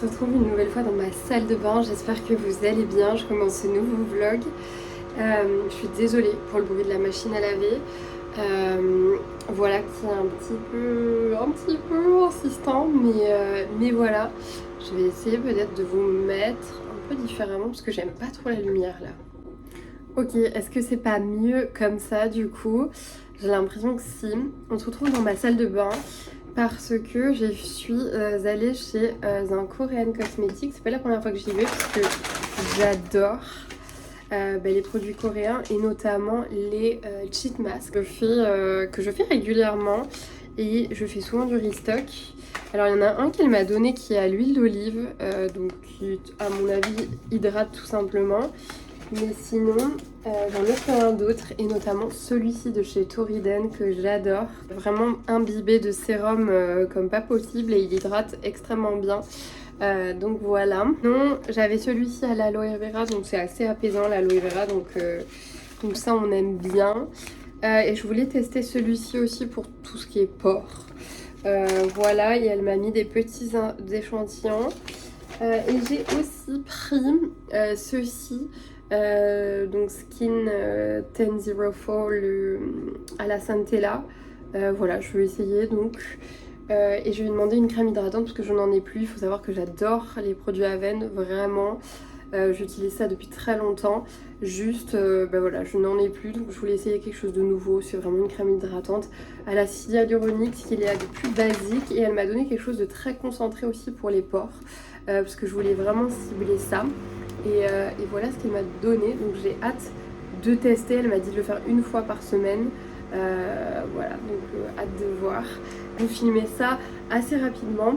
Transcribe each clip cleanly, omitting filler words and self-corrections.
On se retrouve une nouvelle fois dans ma salle de bain, j'espère que vous allez bien, je commence ce nouveau vlog. Je suis désolée pour le bruit de la machine à laver, voilà qui est un petit peu insistant, mais voilà. Je vais essayer peut-être de vous mettre un peu différemment parce que j'aime pas trop la lumière là. Ok, est-ce que c'est pas mieux comme ça du coup? J'ai l'impression que si. On se retrouve dans ma salle de bain parce que je suis allée chez un Korean Cosmetics. C'est pas la première fois que j'y vais parce que j'adore les produits coréens et notamment les cheat masks que je fais régulièrement et je fais souvent du restock. Alors il y en a un qu'elle m'a donné qui est à l'huile d'olive, donc qui à mon avis hydrate tout simplement. Mais sinon, j'en ai plein d'autres et notamment celui-ci de chez Toriden que j'adore. Vraiment imbibé de sérum comme pas possible et il hydrate extrêmement bien. Donc voilà. Non, j'avais celui-ci à l'aloe vera, donc c'est assez apaisant l'aloe vera, donc ça on aime bien. Et je voulais tester celui-ci aussi pour tout ce qui est pores. Voilà, et elle m'a mis des petits échantillons. Et j'ai aussi pris ceux-ci. Donc Skin 1004 à la Centella. Voilà, je vais essayer donc. Et je vais demander une crème hydratante parce que je n'en ai plus. Il faut savoir que j'adore les produits Aven, vraiment. J'utilise ça depuis très longtemps. Juste, voilà, je n'en ai plus. Donc je voulais essayer quelque chose de nouveau. C'est vraiment une crème hydratante à l'acide hyaluronique, ce qu'il y a de plus basique. Et elle m'a donné quelque chose de très concentré aussi pour les pores. Parce que je voulais vraiment cibler ça. Et voilà ce qu'elle m'a donné. Donc j'ai hâte de tester. Elle m'a dit de le faire une fois par semaine. Voilà, donc hâte de voir. Je vais filmer ça assez rapidement.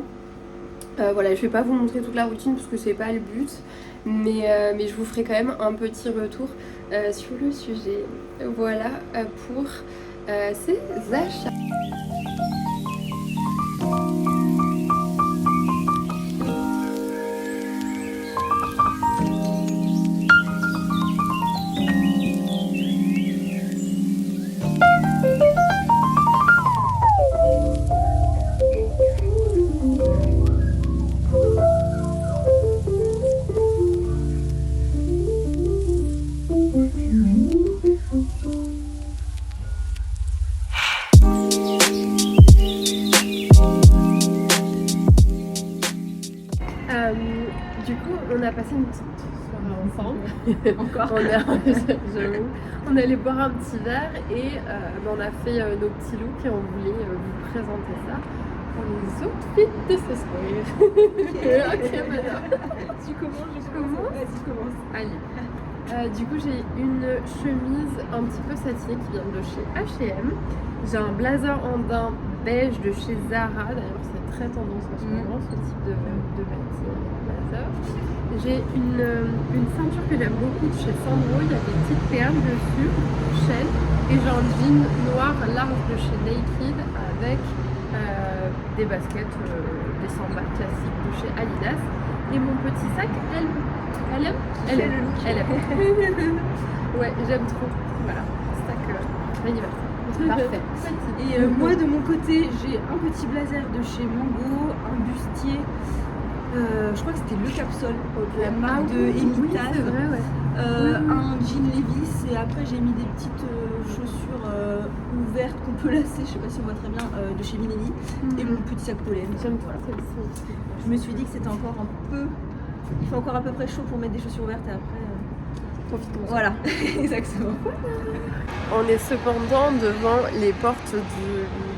Voilà, je vais pas vous montrer toute la routine parce que c'est pas le but, mais je vous ferai quand même un petit retour sur le sujet. Voilà pour ces achats. Du coup, on a passé une petite soirée ensemble. Encore. On est allé boire un petit verre et on a fait nos petits looks et on voulait vous présenter ça pour les outfits de ce soir. Ok, madame. Tu commences, je commence. Vas-y, commence. Allez. Du coup, j'ai une chemise un petit peu satinée qui vient de chez H&M. J'ai un blazer en daim beige de chez Zara. D'ailleurs, c'est très tendance en ce moment, ce type de blazer. J'ai une ceinture que j'aime beaucoup de chez Sandro. Il y a des petites perles dessus, chaîne. Et j'ai un jean noir large de chez Naked avec des baskets, des sandales classiques de chez Adidas. Et mon petit sac, elle aime. Ouais, j'aime trop. Voilà, sac anniversaire. Parfait. Et moi de mon côté, j'ai un petit blazer de chez Mango, un bustier, je crois que c'était Le Capsol, la marque de Emital, un jean Levi's et après j'ai mis des petites chaussures ouvertes qu'on peut lasser, je sais pas si on voit très bien, de chez Minelli et mon petit sac pollen. Voilà. Je me suis dit que c'était encore un peu, il fait encore à peu près chaud pour mettre des chaussures ouvertes et après... Voilà, exactement. On est cependant devant les portes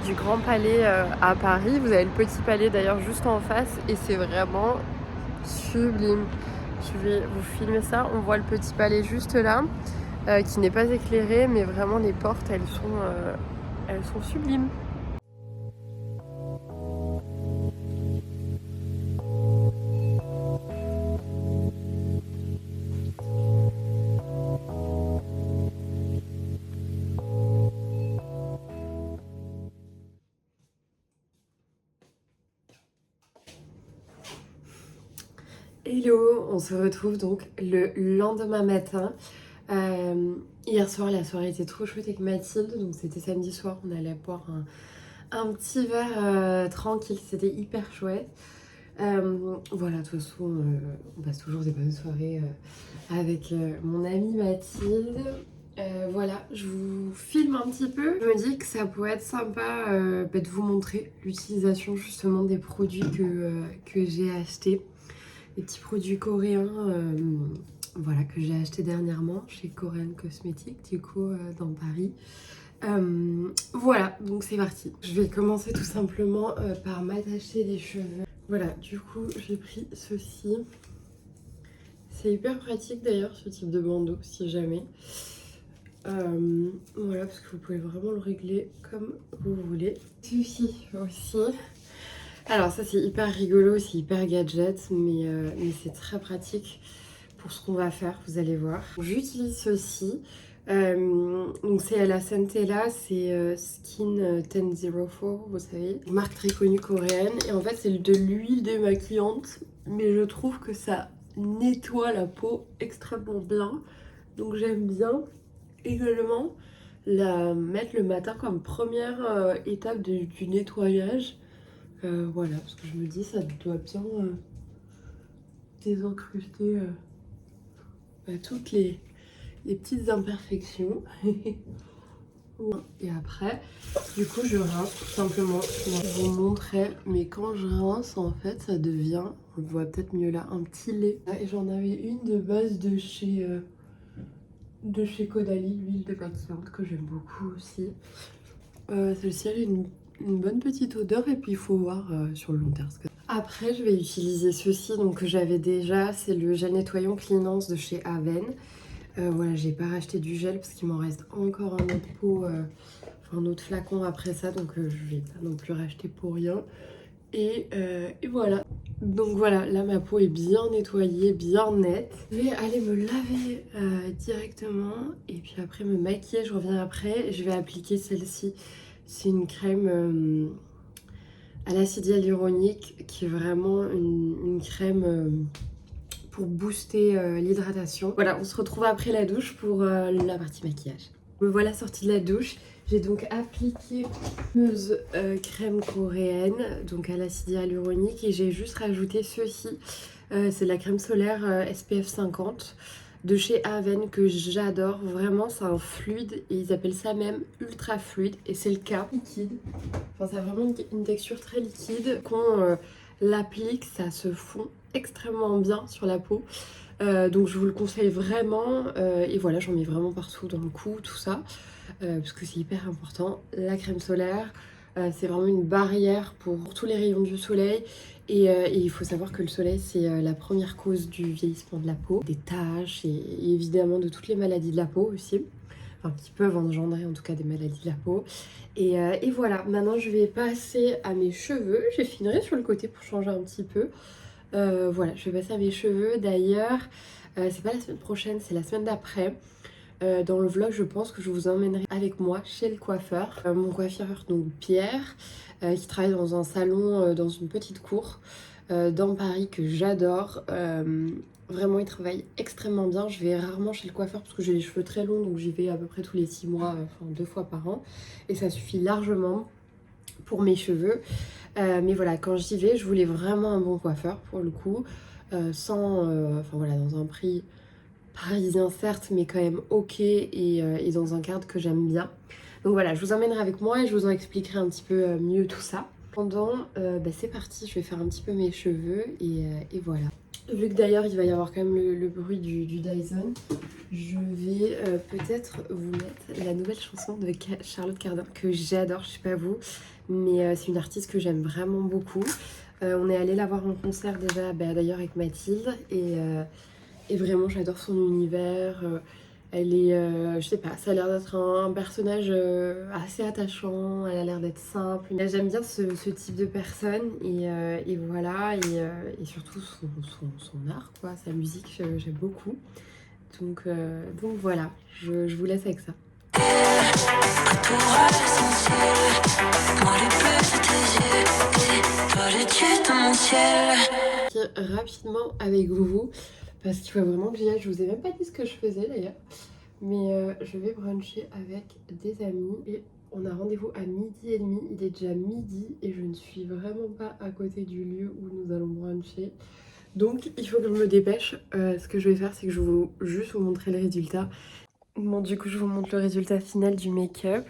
du Grand Palais à Paris. Vous avez le Petit Palais d'ailleurs juste en face et c'est vraiment sublime. Je vais vous filmer ça. On voit le Petit Palais juste là, qui n'est pas éclairé, mais vraiment les portes, elles sont sublimes. Hello, on se retrouve donc le lendemain matin. Hier soir, la soirée était trop chouette avec Mathilde, donc c'était samedi soir, on allait boire un petit verre tranquille, c'était hyper chouette. Voilà, de toute façon, on passe toujours des bonnes soirées avec mon amie Mathilde. Voilà, je vous filme un petit peu. Je me dis que ça pourrait être sympa de vous montrer l'utilisation justement des produits que j'ai achetés. Les petits produits coréens voilà, que j'ai achetés dernièrement chez Korean Cosmetics, du coup, dans Paris. Voilà, donc c'est parti. Je vais commencer tout simplement par m'attacher les cheveux. Voilà, du coup, j'ai pris ceci. C'est hyper pratique d'ailleurs, ce type de bandeau, si jamais. Voilà, parce que vous pouvez vraiment le régler comme vous voulez. Celui-ci aussi. Alors ça, c'est hyper rigolo, c'est hyper gadget, mais c'est très pratique pour ce qu'on va faire, vous allez voir. J'utilise ceci. Donc c'est à la Centella, c'est Skin 1004, vous savez, une marque très connue coréenne. Et en fait, c'est de l'huile démaquillante, mais je trouve que ça nettoie la peau extrêmement bien. Donc j'aime bien également la mettre le matin comme première étape du nettoyage. Voilà, parce que je me dis ça doit bien désencruster toutes les petites imperfections. Et après, du coup, je rince tout simplement. Je vais vous montrer, mais quand je rince, en fait, ça devient, on le voit peut-être mieux là, un petit lait. Et j'en avais une de base de chez Caudalie, l'huile démaquillante, que j'aime beaucoup aussi. Celle-ci, elle a une bonne petite odeur, et puis il faut voir sur le long terme. Après, je vais utiliser ceci, donc que j'avais déjà, c'est le gel nettoyant Cleanance de chez Aven. Voilà, j'ai pas racheté du gel parce qu'il m'en reste encore un autre pot, un autre flacon après ça, donc je vais pas non plus racheter pour rien. Et voilà. Donc voilà, là ma peau est bien nettoyée, bien nette. Je vais aller me laver directement et puis après me maquiller, je reviens après. Je vais appliquer celle-ci. C'est une crème à l'acide hyaluronique qui est vraiment une crème pour booster l'hydratation. Voilà, on se retrouve après la douche pour la partie maquillage. Me voilà sortie de la douche. J'ai donc appliqué une crème coréenne, donc à l'acide hyaluronique, et j'ai juste rajouté ceci. C'est la crème solaire SPF 50 de chez Aven que j'adore. Vraiment, c'est un fluide et ils appellent ça même ultra fluide, et c'est le cas. Liquide. Enfin, ça a vraiment une texture très liquide. Quand l'applique, ça se fond extrêmement bien sur la peau. Donc je vous le conseille vraiment. Et voilà, j'en mets vraiment partout dans le cou, tout ça. Parce que c'est hyper important. La crème solaire, c'est vraiment une barrière pour tous les rayons du soleil. Et il faut savoir que le soleil, c'est la première cause du vieillissement de la peau, des taches et évidemment de toutes les maladies de la peau aussi. Enfin, qui peuvent engendrer en tout cas des maladies de la peau. Et voilà, maintenant je vais passer à mes cheveux. J'ai finirai sur le côté pour changer un petit peu. Voilà, je vais passer à mes cheveux. D'ailleurs, c'est pas la semaine prochaine, c'est la semaine d'après. Dans le vlog, je pense que je vous emmènerai avec moi chez le coiffeur. Mon coiffeur, donc Pierre, qui travaille dans un salon, dans une petite cour dans Paris que j'adore. Vraiment, il travaille extrêmement bien. Je vais rarement chez le coiffeur parce que j'ai les cheveux très longs, donc j'y vais à peu près tous les 6 mois, enfin 2 fois par an. Et ça suffit largement pour mes cheveux. Mais voilà, quand j'y vais, je voulais vraiment un bon coiffeur pour le coup. Enfin voilà, dans un prix parisien certes, mais quand même ok, et dans un cadre que j'aime bien. Donc voilà, je vous emmènerai avec moi et je vous en expliquerai un petit peu mieux tout ça. Pendant, c'est parti, je vais faire un petit peu mes cheveux et voilà. Vu que d'ailleurs il va y avoir quand même le bruit du Dyson, je vais peut-être vous mettre la nouvelle chanson de Charlotte Cardin que j'adore, je sais pas vous, mais c'est une artiste que j'aime vraiment beaucoup. On est allé la voir en concert déjà, d'ailleurs avec Mathilde, et vraiment j'adore son univers. Elle est, je sais pas, ça a l'air d'être un personnage assez attachant, elle a l'air d'être simple. J'aime bien ce type de personne, et voilà, et surtout son art, quoi, sa musique, j'aime beaucoup. Donc voilà, je vous laisse avec ça. Rapidement avec vous, parce qu'il faut vraiment que j'y aille. Je vous ai même pas dit ce que je faisais d'ailleurs. Mais je vais bruncher avec des amis et On a rendez-vous à 12h30, il est déjà midi et je ne suis vraiment pas à côté du lieu où nous allons bruncher. Donc il faut que je me dépêche. Ce que je vais faire, c'est que je vais juste vous montrer le résultat. Bon, du coup je vous montre le résultat final du make-up.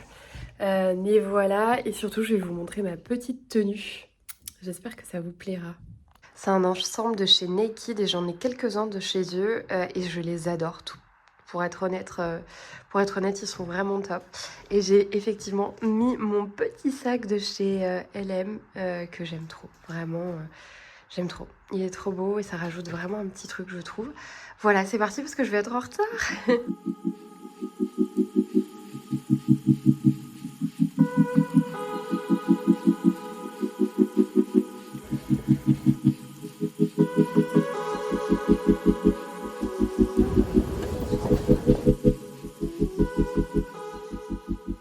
Mais voilà, et surtout je vais vous montrer ma petite tenue. J'espère que ça vous plaira. C'est un ensemble de chez Naked et j'en ai quelques-uns de chez eux et je les adore tous. Pour être honnête, ils sont vraiment top. Et j'ai effectivement mis mon petit sac de chez LM que j'aime trop. Vraiment, j'aime trop. Il est trop beau et ça rajoute vraiment un petit truc, je trouve. Voilà, c'est parti parce que je vais être en retard.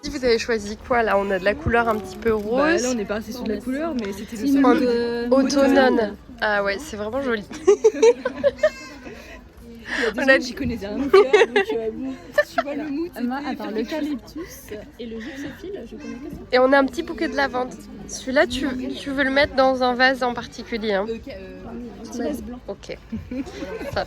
Vous avez choisi quoi là? On a de la couleur un petit peu rose. Bah, là on est parti sur de la couleur mais c'était le seul automnone. Ah ouais, c'est vraiment joli. Il y a 2 ans j'y connaissais rien donc bon, tu vois le mood. Moi, à part l'eucalyptus et le gypsophile, je connais pas ça. Et on a un petit bouquet de lavande. Celui-là, tu veux le mettre dans un vase en particulier, hein? Petit vase blanc. Ok. Ça.